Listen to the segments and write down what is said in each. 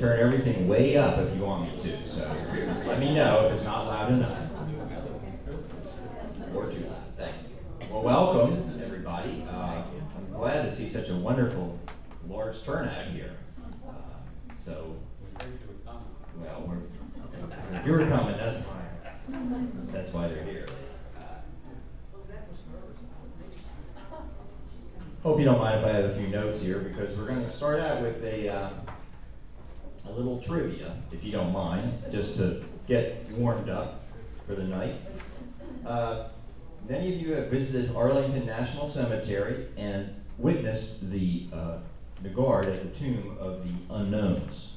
turn everything way up if you want me to, so just let me know if it's not loud enough. Or too loud, thank you. Well, welcome, everybody. I'm glad to see such a wonderful, large turnout here. Well, if you were coming, that's fine. That's why they're here. Hope you don't mind if I have a few notes here, because we're going to start out with a little trivia, if you don't mind, just to get warmed up for the night. Many of you have visited Arlington National Cemetery and witnessed the guard at the Tomb of the Unknowns.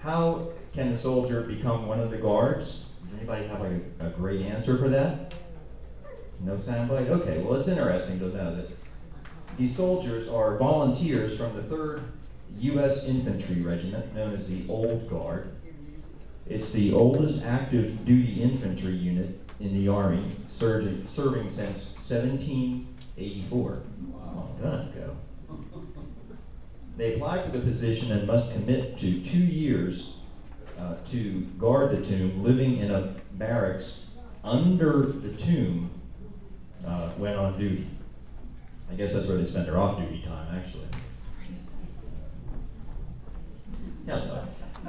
How can a soldier become one of the guards? Does anybody have a great answer for that? No soundbite? Okay, well, it's interesting to know that these soldiers are volunteers from the 3rd U.S. Infantry Regiment, known as the Old Guard. It's the oldest active duty infantry unit in the Army, serving since 1784. Long time ago. They apply for the position and must commit to 2 years to guard the tomb, living in a barracks under the tomb when on duty. I guess that's where they spend their off-duty time, actually. Yeah,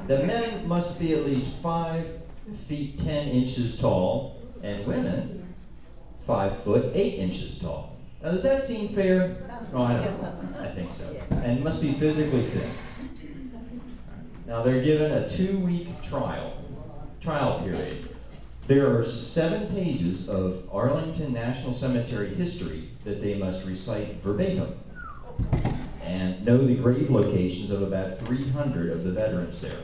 the men must be at least 5 feet 10 inches tall, and women 5 foot 8 inches tall. Now, does that seem fair? Oh, I don't know. I think so. And must be physically fit. Now, they're given a 2-week trial period. There are 7 pages of Arlington National Cemetery history that they must recite verbatim, and know the grave locations of about 300 of the veterans there.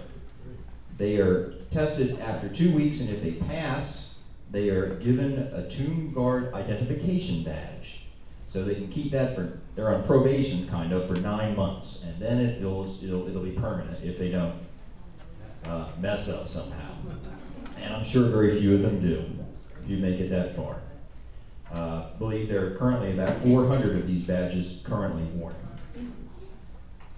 They are tested after 2 weeks, and if they pass, they are given a Tomb Guard identification badge. So they can keep that they're on probation, kind of, for 9 months, and then it'll be permanent if they don't mess up somehow. And I'm sure very few of them do, if you make it that far. I believe there are currently about 400 of these badges currently worn.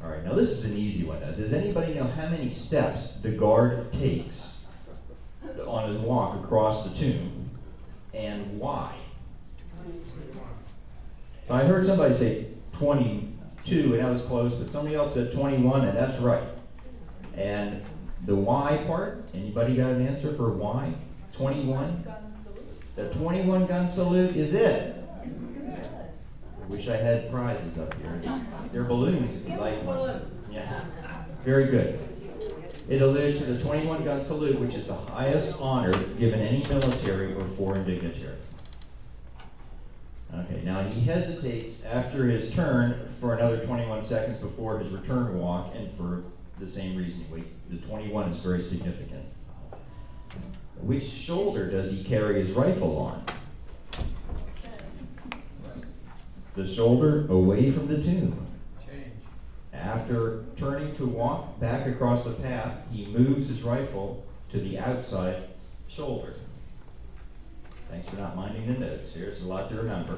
All right, now this is an easy one. Does anybody know how many steps the guard takes on his walk across the tomb, and why? So I heard somebody say 22, and that was close, but somebody else said 21, and that's right. And the why part, anybody got an answer for why? 21? The 21 gun salute is it. I wish I had prizes up here. They're balloons if you like one. Yeah, very good. It alludes to the 21 gun salute, which is the highest honor given any military or foreign dignitary. Okay, now he hesitates after his turn for another 21 seconds before his return walk, and for the same reason. The 21 is very significant. Which shoulder does he carry his rifle on? The shoulder away from the tomb. After turning to walk back across the path, he moves his rifle to the outside shoulder. Thanks for not minding the notes. Here's a lot to remember.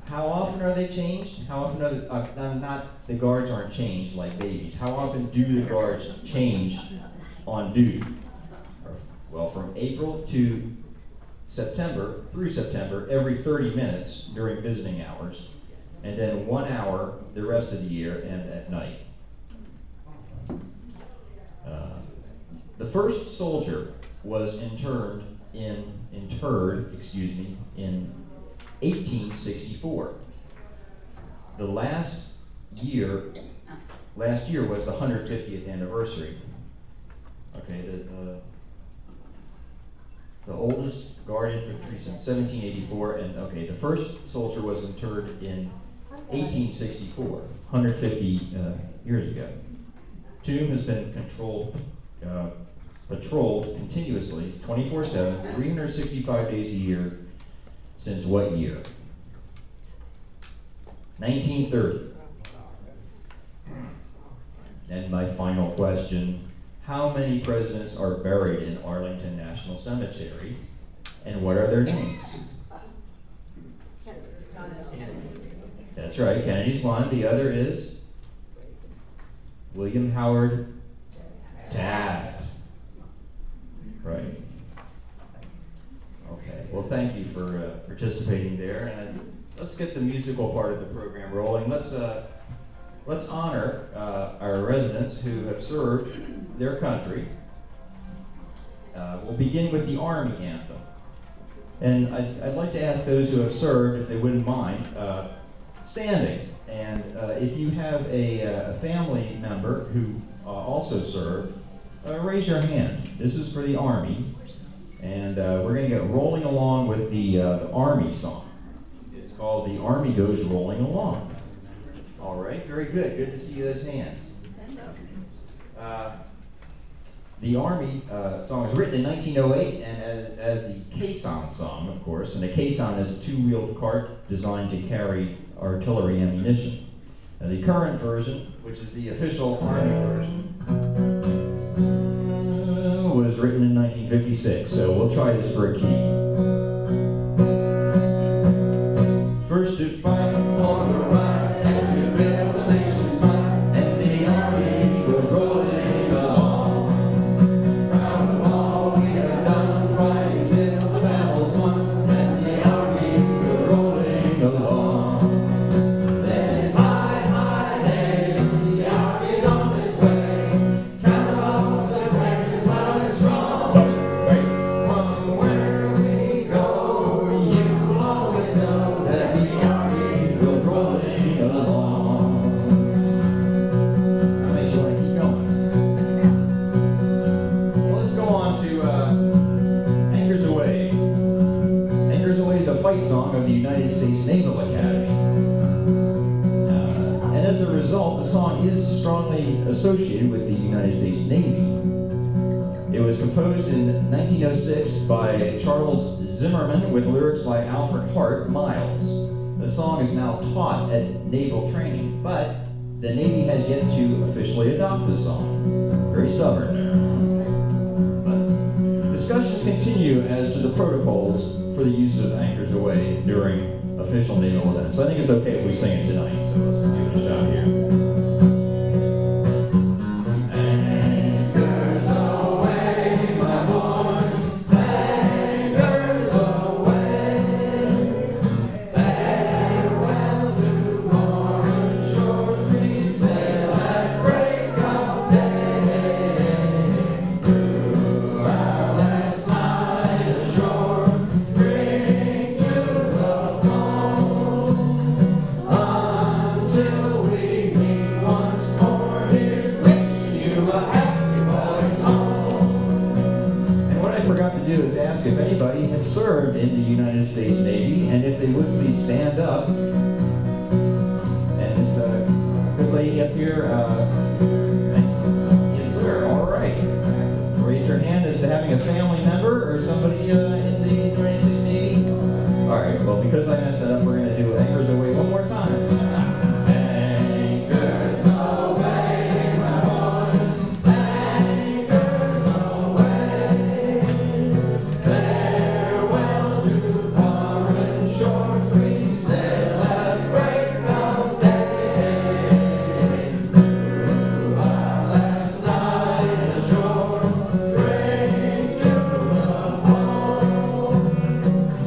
How often are they changed? How often are not the guards aren't changed like babies. How often do the guards change on duty? Well, from April to September, through September, every 30 minutes during visiting hours, and then 1 hour the rest of the year and at night. The first soldier was interred in 1864. The last year was the 150th anniversary. Okay, the oldest Guard infantry since 1784, and okay, the first soldier was interred in 1864, 150 years ago. Tomb has been patrolled continuously, 24/7, 365 days a year, since what year? 1930. And my final question, how many presidents are buried in Arlington National Cemetery, and what are their names? That's right, Kennedy's one. The other is William Howard Taft. Right. Okay. Well, thank you for participating there. And let's get the musical part of the program rolling. Let's honor our residents who have served their country. We'll begin with the Army anthem. And I'd like to ask those who have served, if they wouldn't mind, standing. And if you have a family member who also served, raise your hand. This is for the Army. And we're going to get rolling along with the Army song. It's called The Army Goes Rolling Along. All right, very good. Good to see those hands. The Army song was written in 1908 and as the caisson song, of course. And a caisson is a two-wheeled cart designed to carry artillery ammunition. The current version, which is the official Army version, was written in 1956. So we'll try this for a key. First to fight on the right and to build the nation's might, and the Army goes rolling along. Proud of all we have done, fighting till the battle's won, and the Army goes rolling along. Then it's high, high day, the Army's on its way. Count off the ranks loud and strong. From where we go, you'll always know that the Army goes rolling along. That makes you want to keep going. Well, let's go on to Anchors Aweigh. Anchors Aweigh is a fight song of the United States Naval Academy. And as a result, the song is strongly associated with the United States Navy. It was composed in 1906 by Charles Zimmerman with lyrics by Alfred Hart Miles. The song is now taught at naval training, but the Navy has yet to officially adopt the song. Very stubborn there. But discussions continue as to the protocols for the use of Anchors Aweigh during official naval events. So I think it's okay if we sing it tonight, so let's give it a shot here. Anchors aweigh, my boys, anchors aweigh. Farewell to foreign shores, we sail at break of day. Through our last night ashore, drink to the foam, until we meet once more. Here's wishing you a happy boarding home. And what I forgot to do is ask if anybody had served in the United States Navy, and if they would please stand up. And this good lady up here, yes sir, all right. Raised her hand as to having a family member or somebody in the United States Navy. All right, well, because I messed that up, we're going to do Anchors Aweigh one more time. Anchors aweigh, my boys, anchors aweigh. Farewell to foreign shores, we sail at break of day. Through our last night ashore, drink to the foam,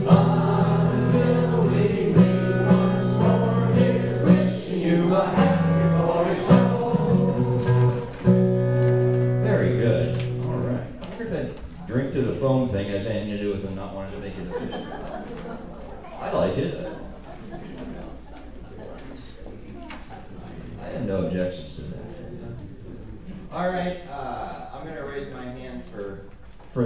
until we meet once more. Here's wishing you a happy boarding home. Very good. All right. I wonder if that drink to the foam thing has anything to do with them not wanting to make it official. I like it. I have no objections to that. All right. I'm going to raise my hand for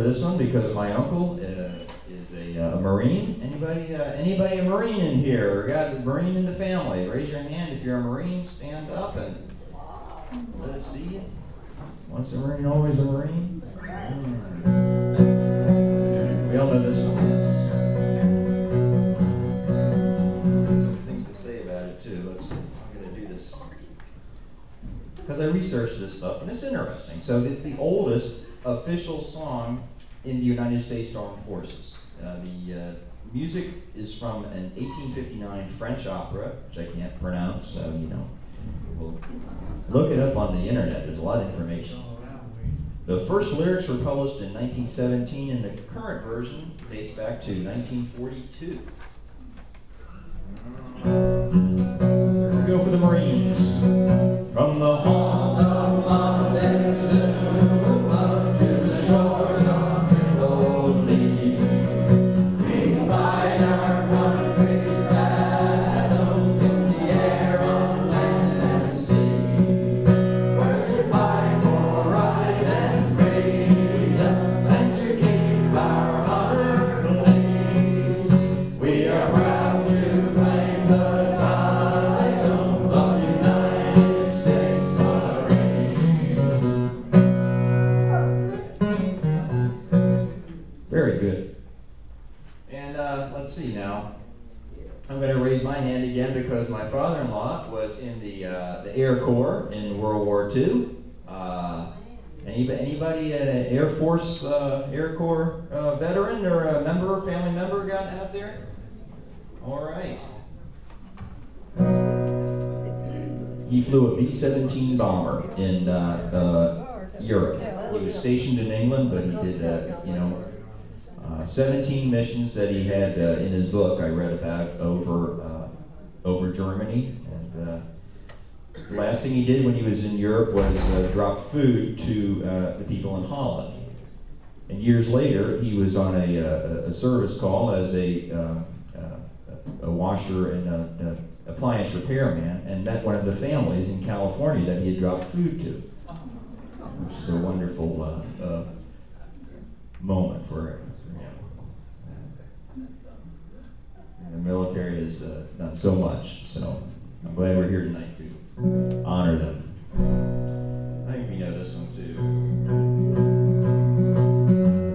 this one because my uncle is a Marine. Anybody a Marine in here? Or got a Marine in the family? Raise your hand if you're a Marine. Stand up and let us see you. Once a Marine, always a Marine. We all know this one. Yes. Some things to say about it too. I'm going to do this because I researched this stuff and it's interesting. So it's the oldest official song in the United States Armed Forces. The music is from an 1859 French opera, which I can't pronounce, so you know. Well, look it up on the internet. There's a lot of information. The first lyrics were published in 1917, and the current version dates back to 1942. Here we go for the Marines. From the halls of Montezuma to the shores of Tripoli, we fight our country's battles in the air, on land and sea. First we fight for right and freedom, and to keep our honor clean. We are proud to claim the title of United States Marine. Very good. And let's see now. I'm going to raise my hand again because my father-in-law was in the Air Corps in World War II. Anybody an Air Force Air Corps veteran or a member, family member got out there? All right. He flew a B-17 bomber in Europe. He was stationed in England, but he did, 17 missions that he had in his book. I read about over Germany, and the last thing he did when he was in Europe was drop food to the people in Holland. And years later, he was on a service call as a washer and appliance repairman, and met one of the families in California that he had dropped food to, which is a wonderful moment for him. The military has done so much, so I'm glad we're here tonight to honor them. I think we know this one too.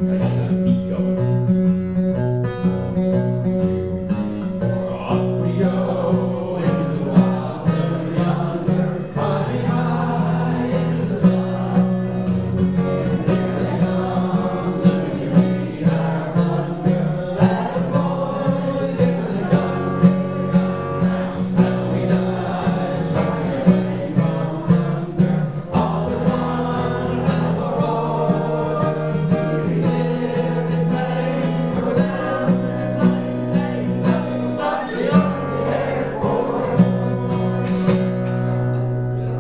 I got that beat going. Off we go into the water yonder, climbing high in the sun. Here they come to meet our hunger, that boys in the gun. Now we die, strike away from under, all the one and the roar. We live in pain, go down in flame, nothing stops the Air Force.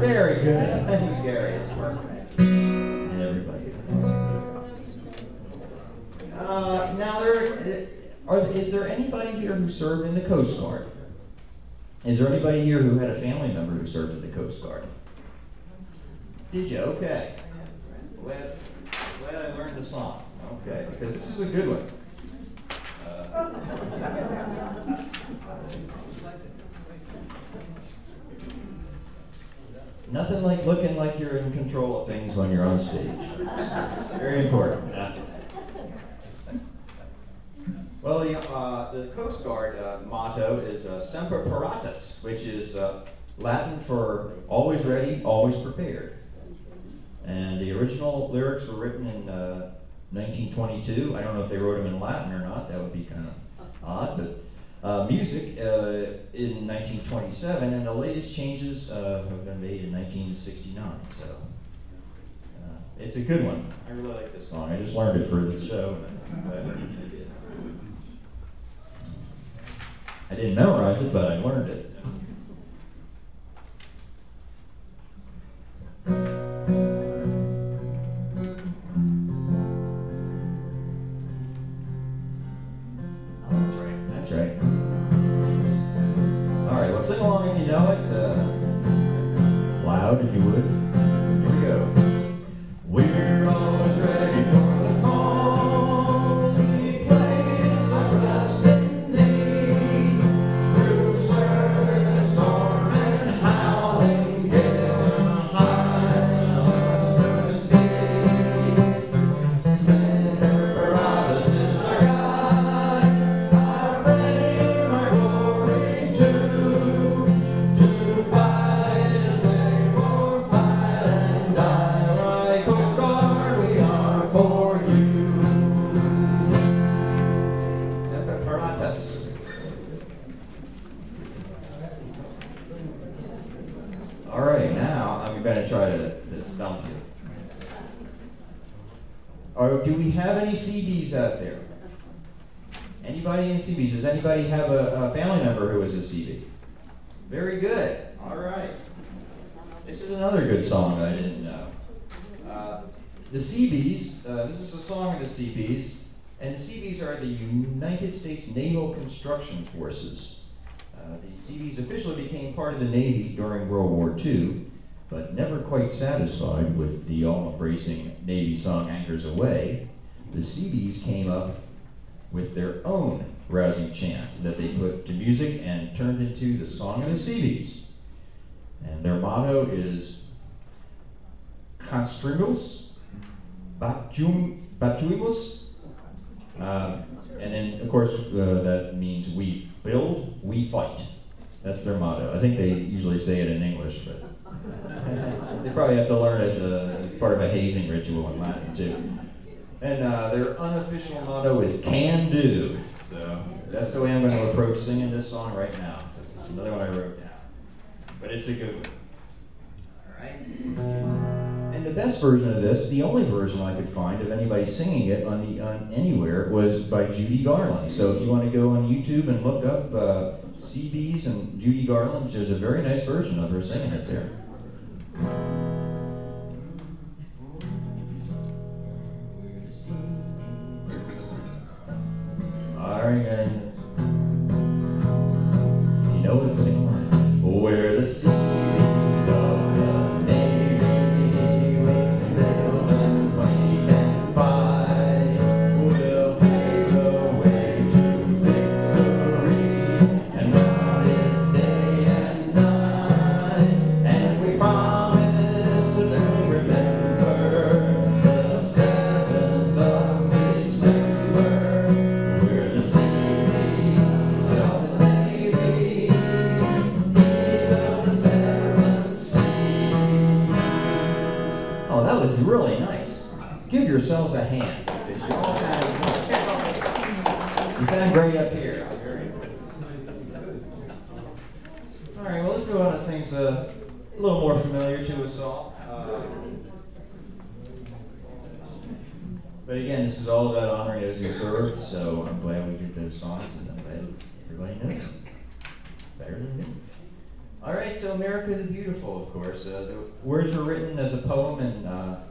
Very good. Thank you, Gary. It's perfect. And everybody. Now, is there anybody here who served in the Coast Guard? Is there anybody here who had a family member who served in the Coast Guard? Did you? Okay. Glad I learned the song. Okay, because this is a good one. Nothing like looking like you're in control of things when you're on stage. It's very important. Well, the Coast Guard motto is Semper Paratus, which is Latin for always ready, always prepared. And the original lyrics were written in 1922. I don't know if they wrote them in Latin or not. That would be kind of odd. But music in 1927, and the latest changes have been made in 1969. So it's a good one. I really like this song. I just learned it for the show, and I'm glad I did. I didn't memorize it, but I learned it. That's right. All right, well, sing along if you know it. Loud, if you would. Here we go. We're always ready for the call. We place our trust in thee. Through surf, storm, and howling gale, high under the sea. Semper Paratus is our guide, our fame, our glory too. To fight and save or fight. All right, now I'm going to try to stump you. Or do we have any CBs out there? Anybody in CBs? Does anybody have a family member who is a CB? Very good. All right. This is another good song I didn't know. The CBs, this is a song of the CBs, and the CBs are the United States Naval Construction Forces. The CBs officially became part of the Navy during World War II, but never quite satisfied with the all-embracing Navy song Anchors Aweigh, the CBs came up with their own rousing chant that they put to music and turned into the Song of the CBs. And their motto is Construimos, Batuimos, and then, of course, that means we build, we fight. That's their motto. I think they usually say it in English, but they probably have to learn it as part of a hazing ritual in Latin, too. And their unofficial motto is can do. So that's the way I'm going to approach singing this song right now. It's another one I wrote down. But it's a good one. All right. And the best version of this, the only version I could find of anybody singing it on anywhere, was by Judy Garland. So if you want to go on YouTube and look up CBs and Judy Garland, there's a very nice version of her singing it there. All right, guys. You know what I'm saying? Where the CBs of the Navy, we can build and we can fight. We'll pave the way to victory and run it day and night. And we promise to remember the 7th of December. We're the CBs of the Navy, these are the 7 seas. Oh, that was really nice. Give yourselves a hand, because you all sound great up here. All right, well, let's move on to things a little more familiar to us all. But again, this is all about honoring those who served, so I'm glad we did those songs, and I'm glad everybody knows them. Better than me. All right, so America the Beautiful, of course. The words were written as a poem in, well,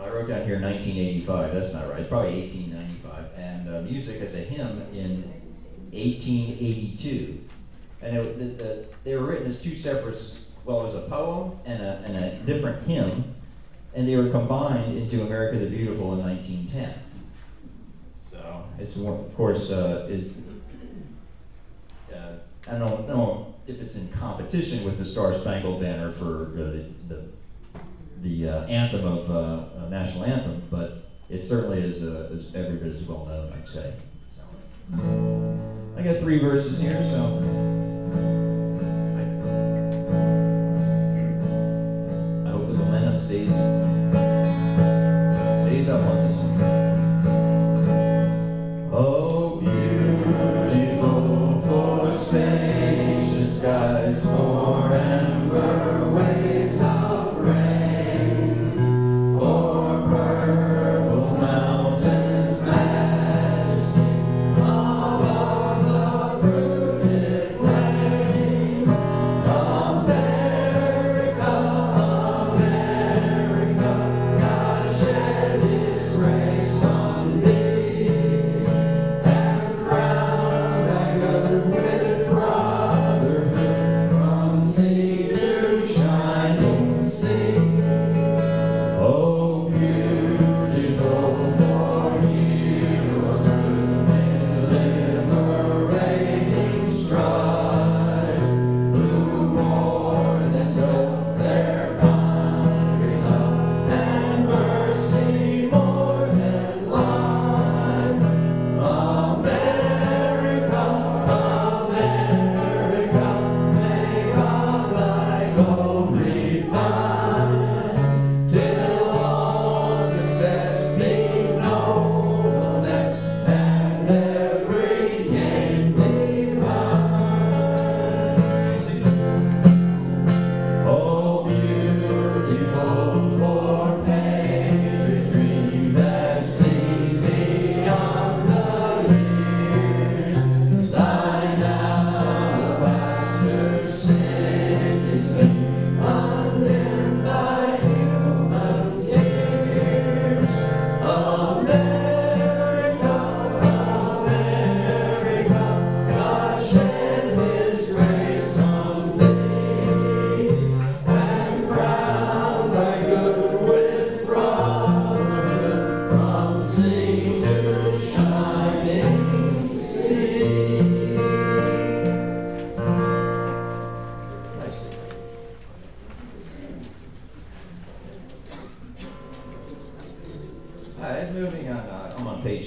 I wrote down here 1985. That's not right. It's probably 1895. And music as a hymn in 1882. And they were written as two separate, well, it was a poem and a different hymn. And they were combined into America the Beautiful in 1910. So it's of course I don't know if it's in competition with the Star Spangled Banner for the anthem of national anthem, but it certainly is every bit as well known, I'd say. So I got 3 verses here, so. I hope the momentum stays up on this one. Oh, beautiful for spacious skies, for amber waves of rain, for purple mountains majesty, above the fruited plain. America, America, God shed His grace on thee, and crowned thy brother with brotherhood.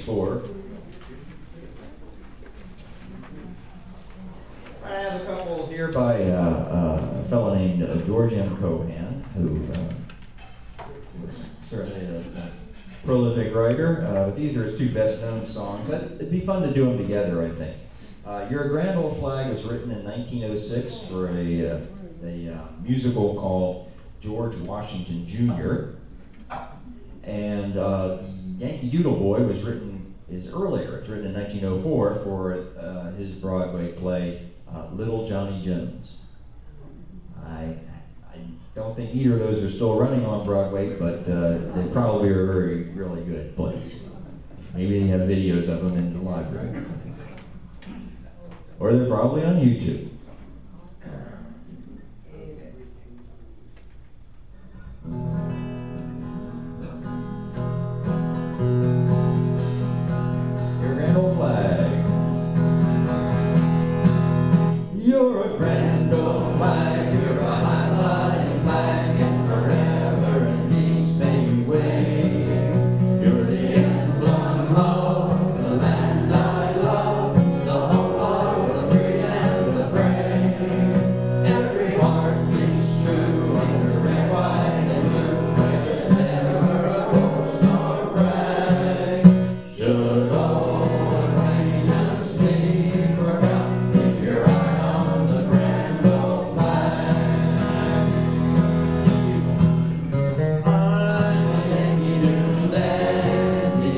page 4. I have a couple here by a fellow named George M. Cohan, who was certainly a prolific writer. But these are his two best-known songs. It'd be fun to do them together, I think. Your Grand Old Flag was written in 1906 for a musical called George Washington Jr. And Yankee Doodle Boy is earlier. It's written in 1904 for his Broadway play Little Johnny Jones. I don't think either of those are still running on Broadway, but they probably are really good plays. Maybe they have videos of them in the library. Or they're probably on YouTube. Your Grand Old Flag. You're a grand old flag, you're a high-flying flag, and forever in peace may you wave. You're the emblem of the land I love, the home of the free and the brave. Every heart beats true under red, white, and blue, where there's never a ghost or brag. Should all the rain and sleet forgot, keep your eye on the grand old flag. I'm a Yankee Doodle Dandy,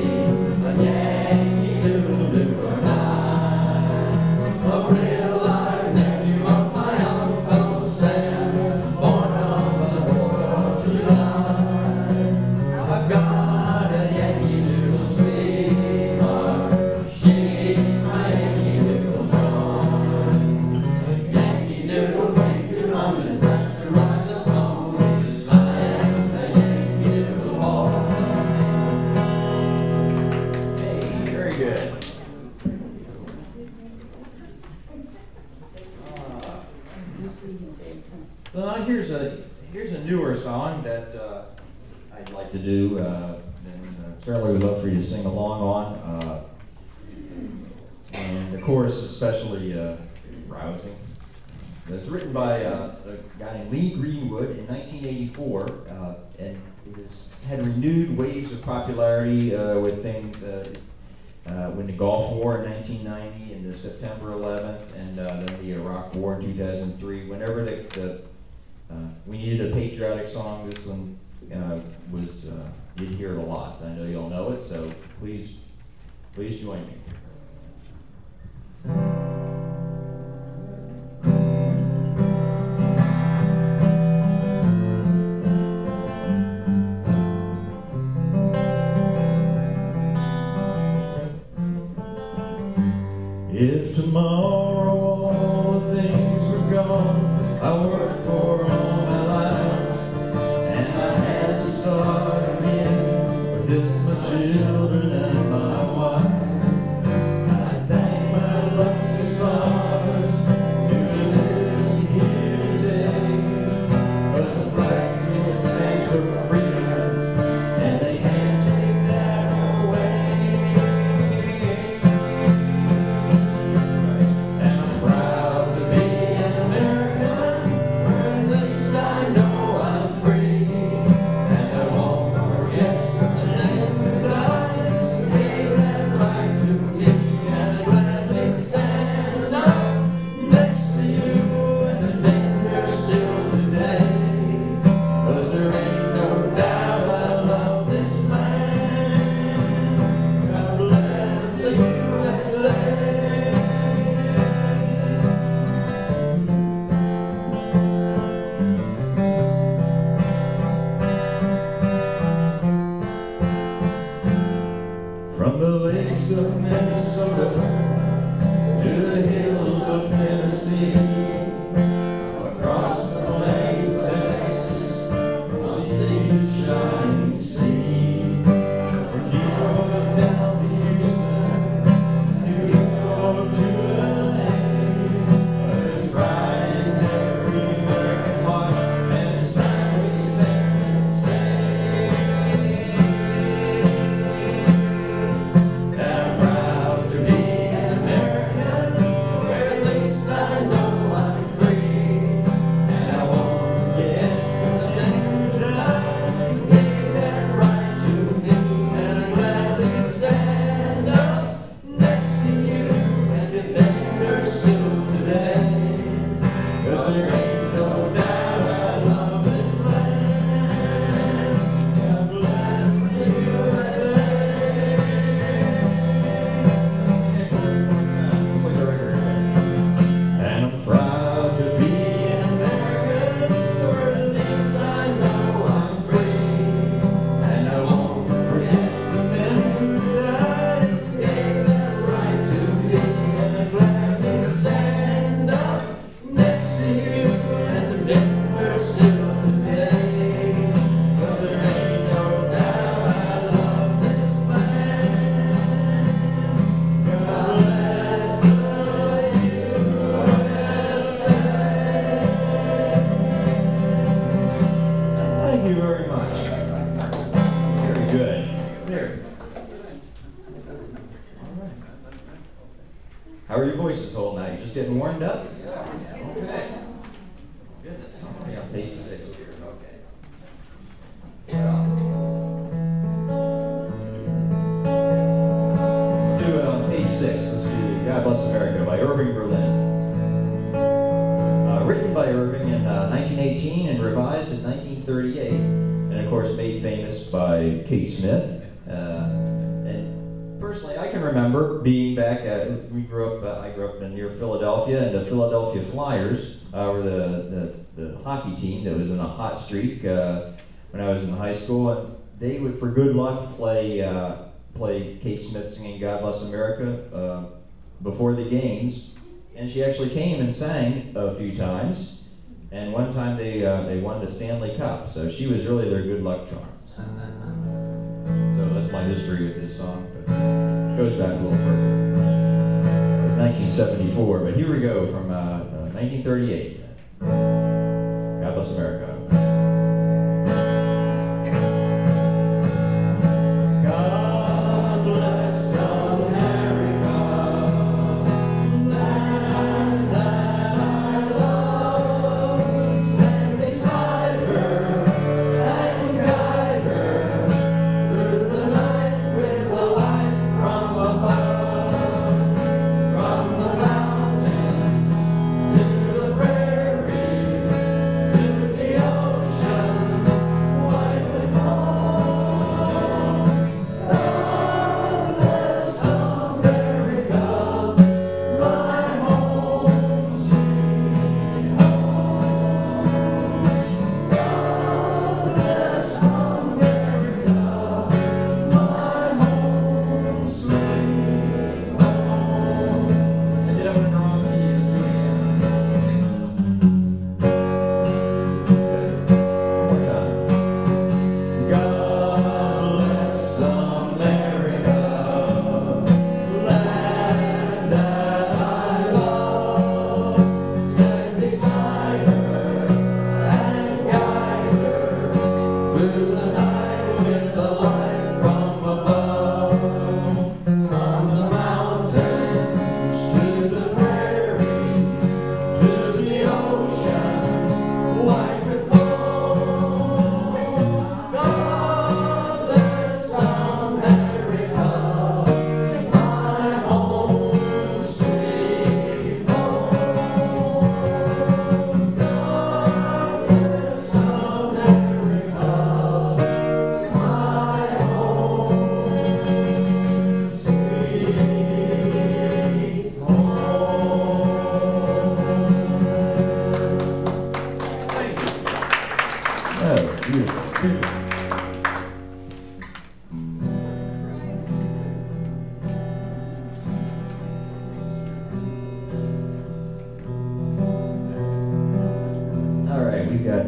a Yankee Doodle Doodle nine, a real live nephew of my Uncle Sam, born on the 4th of July. I've got a Yankee Doodle sweetheart, she's my Yankee Doodle joy. Yankee Doodle came to London, that's to ride the ponies. I am a Yankee Doodle boy. Hey, very good. Well, now here's a newer song that I'd like to do, and certainly would love for you to sing along on. And the chorus is especially rousing. It was written by a guy named Lee Greenwood in 1984, and it had renewed waves of popularity with things when the Gulf War in 1990 and the September 11th, and then the Iraq War in 2003. Whenever we needed a patriotic song, this one was, you'd hear it a lot. I know you all know it, so please join me. If tomorrow all the things were gone I worked for all my life, and I had to start again with just my children and my wife, I thank my lucky stars to be living here today, 'cause the flag still stands for freedom, and they can't take that away. I know I'm free, and I won't voices holding out? You're just getting warmed up? Okay. Goodness, I'm only on page 6 here. Okay. Do it on page 6. Let's do God Bless America by Irving Berlin. Written by Irving in 1918 and revised in 1938, and of course made famous by Kate Smith. And personally, I can remember being back at, I grew up near Philadelphia, and the Philadelphia Flyers were the hockey team that was in a hot streak when I was in high school, and they would, for good luck, play Kate Smith singing God Bless America before the games. And she actually came and sang a few times, and one time they won the Stanley Cup, so she was really their good luck charm. So that's my history with this song, but it goes back a little further. It was 1974, but here we go from 1938. God Bless America.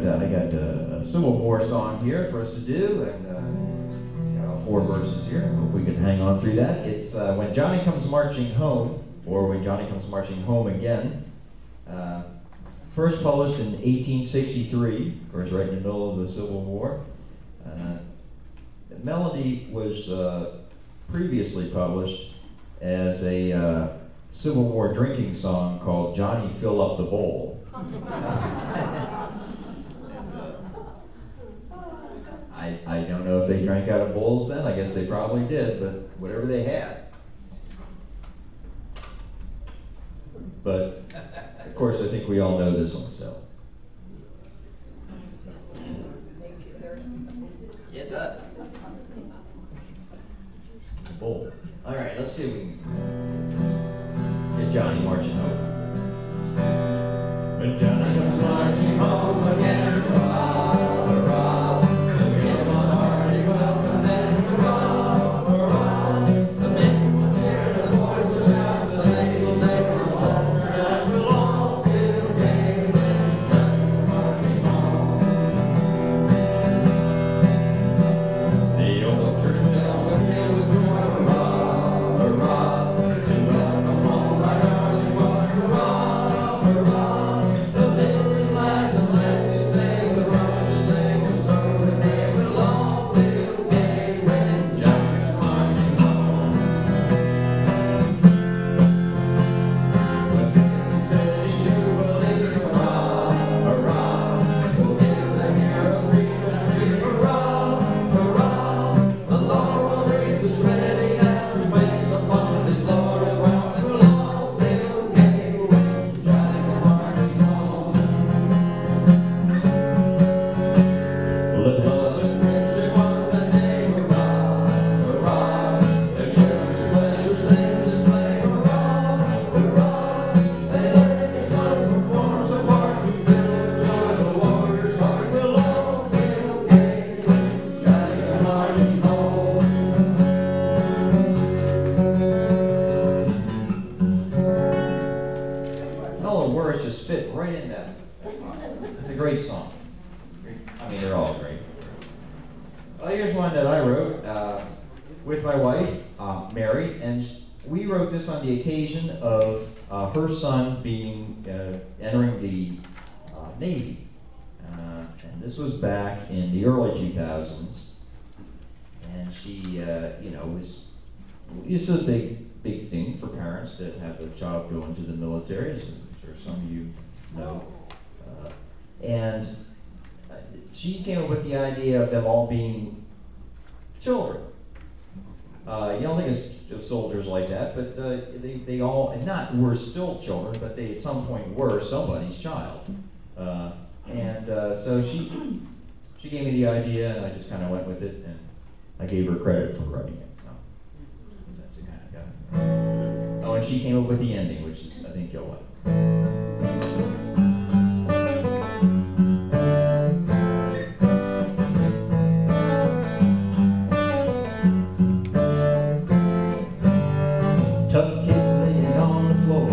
I got a Civil War song here for us to do, and got all 4 verses here. Hope we can hang on through that. It's When Johnny Comes Marching Home, or When Johnny Comes Marching Home Again. First published in 1863, of course, right in the middle of the Civil War. The melody was previously published as a Civil War drinking song called Johnny Fill Up the Bowl. I don't know if they drank out of bowls then. I guess they probably did, but whatever they had. But, of course, I think we all know this one, so. Yeah, it does. The bowl. All right, let's see if we can get Johnny marching home. When Johnny comes marching home again, hurrah, hurrah, we give him a hearty welcome, then hurrah, hurrah. The men will cheer, the boys will shout, the ladies will take them home, and we'll all feel gay when Johnny comes marching home. The old church bell will peal with joy, hurrah, hurrah, to welcome home our darling boy, hurrah, hurrah. The All the words just fit right in that. It's a great song. I mean, they're all great. Well, here's one that I wrote with my wife, Mary, and we wrote this on the occasion of her son being entering the Navy. And this was back in the early 2000s. And she, you know, it's a big thing for parents that have a child go into the military, as I'm sure some of you know. And she came up with the idea of them all being children. You don't think of soldiers like that, but they all, and not were still children, but they at some point were somebody's child. So she gave me the idea, and I just kind of went with it, and I gave her credit for writing it. So that's the kind of guy. Oh, and she came up with the ending, which is, I think you'll like. Tough kids laying on the floor,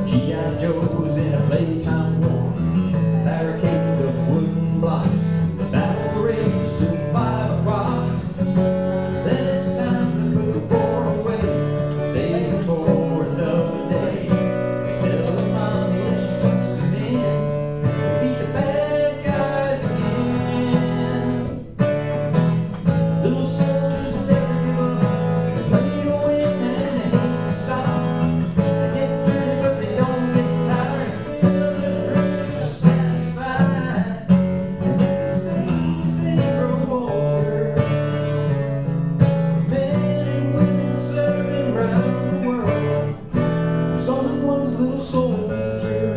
G.I. Joes in a playtime war, barricades of wooden blocks, the battle rages till 5 o'clock. Then it's time to put the war away, save it for another day. Tell the mommy that she tucks them in, beat the bad guys again. Little soldiers will never give up, they play to win and they hate to stop. They get dirty but they don't get tired, till the dreams are satisfied. And it's the same as they grow older. Men and women serving round the world, someone's little soldier.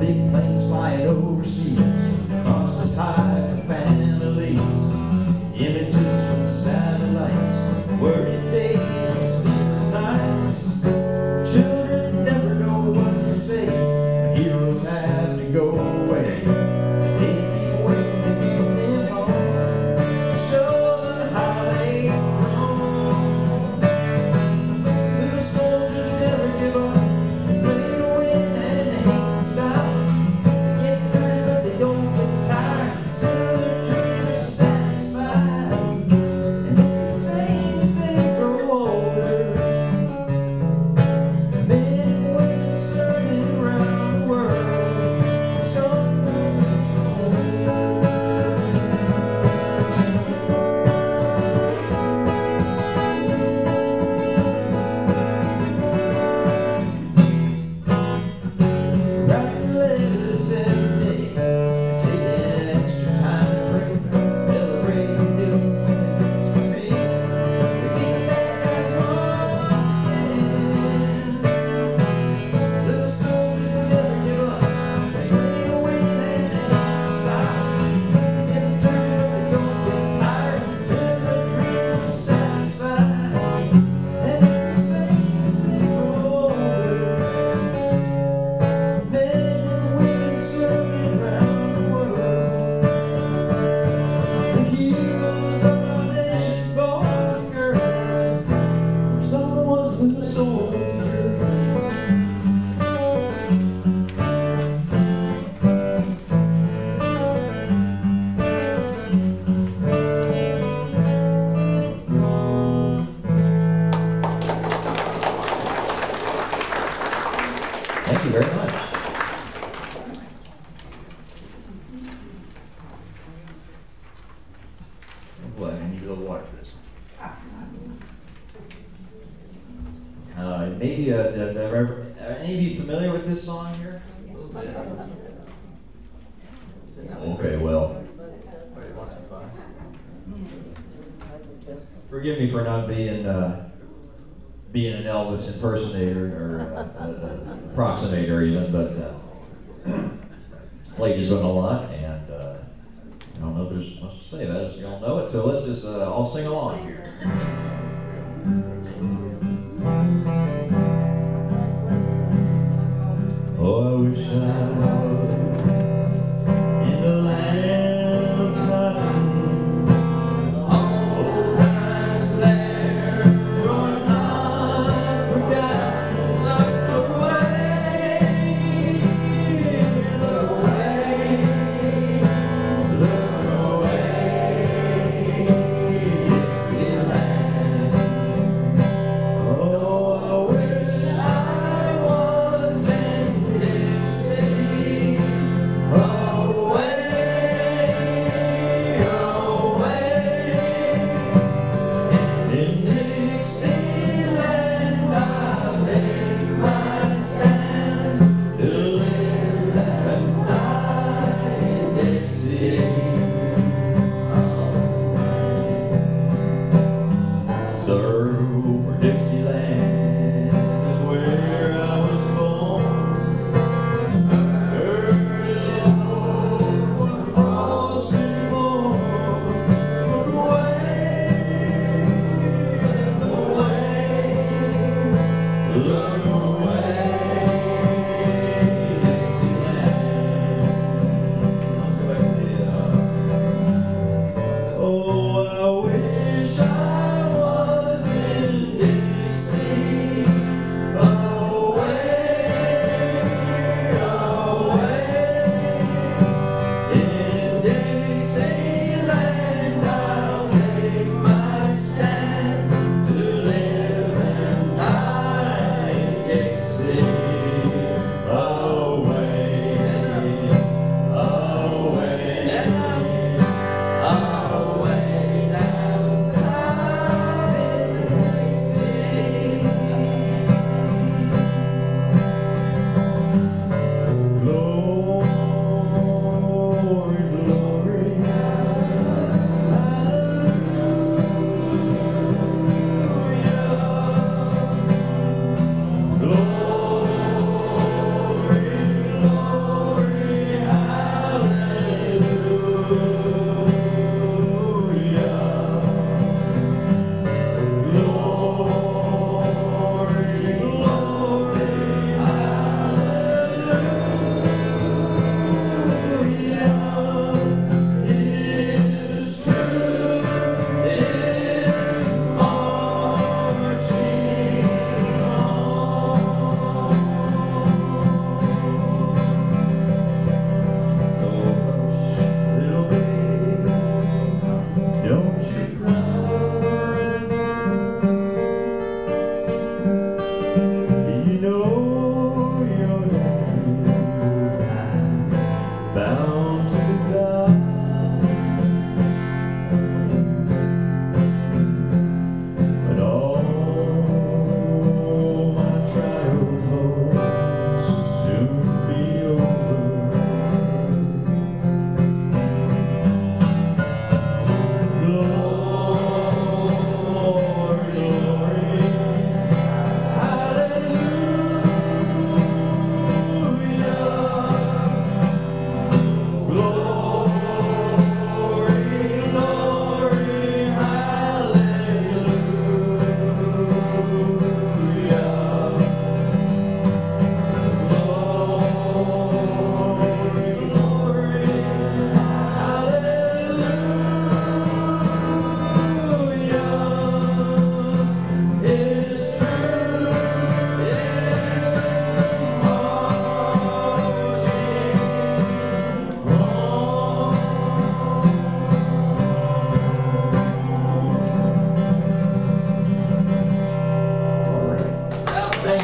Big planes flying overseas, cost us high for families. Images from satellites, worried days and sleepless nights. Children never know what to say when heroes have to go away. They keep waiting to get them home, show them how they grown. Little soldiers never give up, they play to win and they hate to stop. They get dirty but they don't get tired, till their dreams are satisfied. And it's the same as they grow older. Men and women serving around the world, someone's soldier. Writing letters every day, taking extra time to pray, celebrating new and Christmas Eve. They beat the bad guys once again. Little soldiers will never give up, they play to win and they don't stop. They get dirty but they don't get tired, till their dreams are satisfied. And it's the same as they grow older. Men and women serving around the world, the heroes of our nation's boys and girls, someone's little soldier. Thank you very much. What? I need a little water for this. Maybe are any of you familiar with this song here? Okay, well, forgive me for not being an Elvis impersonator or approximator even, but played his own a lot, and I don't know if there's much to say about it, so you all know it, so let's just all sing along here. Oh, I wish I was in the land of cotton. Old times there are not.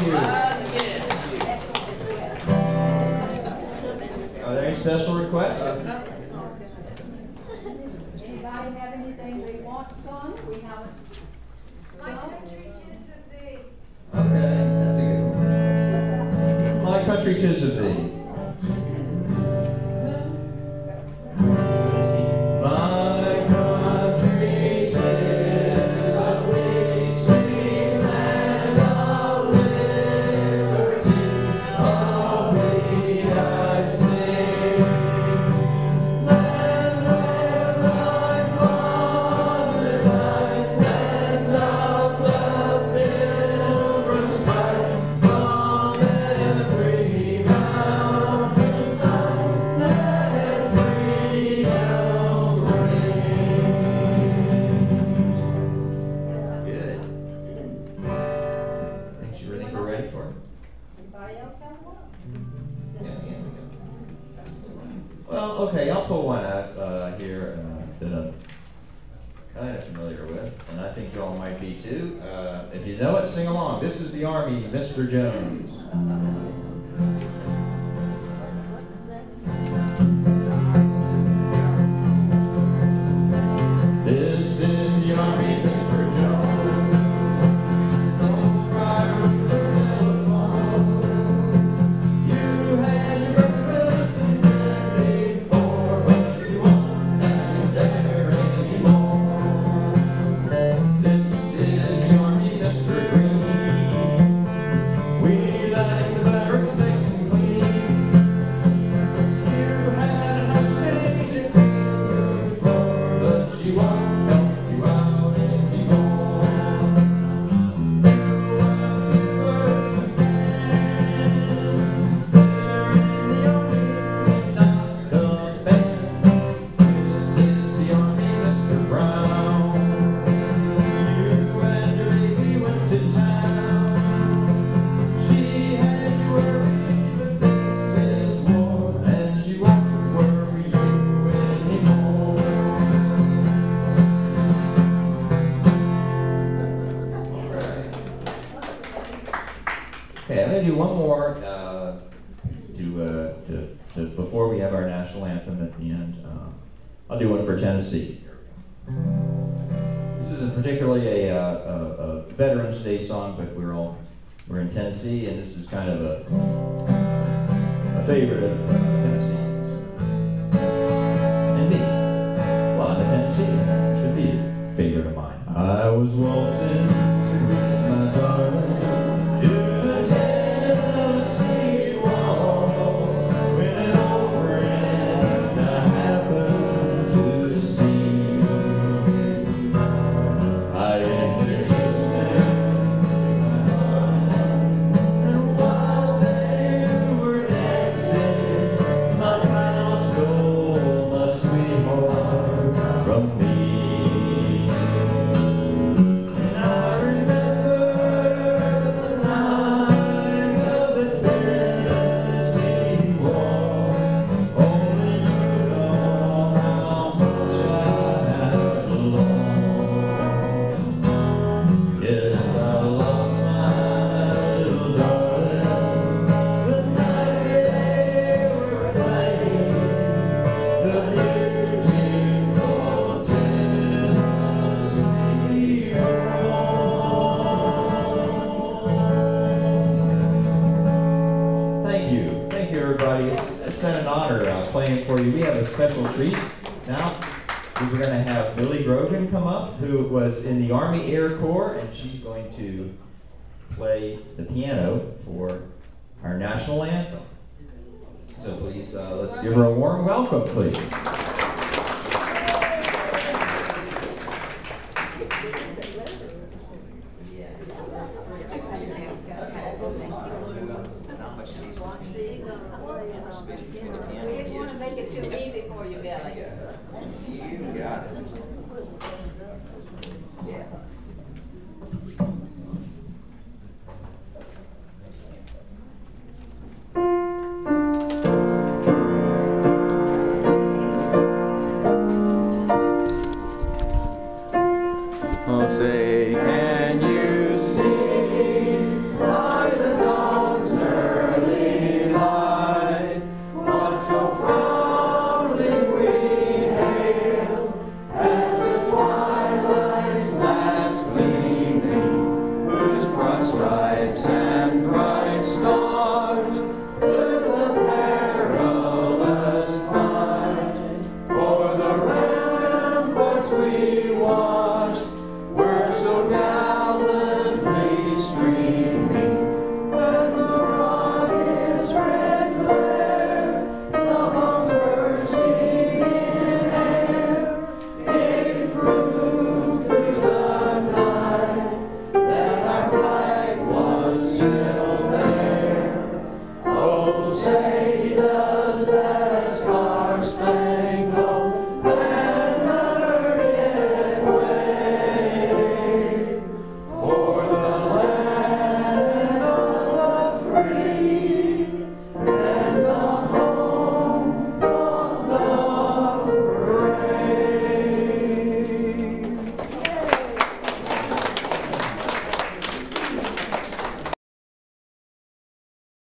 behind you. Are there any special requests? Anybody have anything they want sung? We haven't My country 'tis of thee. Okay, that's a good one. My country 'tis of thee. My country 'tis of thee, sweet land of liberty, of thee I sing. Land where thy fathers died, land of the pilgrims bright, from every mountainside, let freedom ring. Good. Think we're ready for it? Anybody else have one? Yeah, we go. Well, okay, I'll pull one out here that I'm kind of familiar with, and I think y'all might be too. If you know it, sing along. This is the Army, Mr. Jones. This is the Army, Mr. Jones. Don't cry with the telephone. You had your breakfast and dinner before, but you won't have there anymore. This is the Army, Mr. Green. We like the barracks nice and clean. You had a house made to clean before, but she won't help you out anymore. You are the first man there in the Army, not the band. This is the Army, Mr. Brown. You and your lady went to town. She had you worried, but this is war, and she won't worry you anymore. All right. Okay, I'm going to do one more before we have our national anthem at the end. I'll do one for Tennessee. This isn't particularly a Veterans Day song, but we're in Tennessee, and this is kind of a favorite of Tennesseans and me. Well, I'm a Tennessean, should be a favorite of mine. I was waltzing with my darling to the Tennessee wall when an old friend I happened to see. I introduced them, and while they were dancing, my pal stole my sweetheart from me. And I remember the night of the Tennessee War. Only you know how much I have lost. Yes, I lost my little darling the night they were fighting the beautiful Tennessee War. Thank you, everybody. It's been an honor playing for you. We have a special treat now. We're going to have Billy Grogan come up, who was in the Army Air Corps, and she's going to play the piano for our national anthem. So please, let's give her a warm welcome, please. We didn't want to make it too easy for you, Billy. You got it.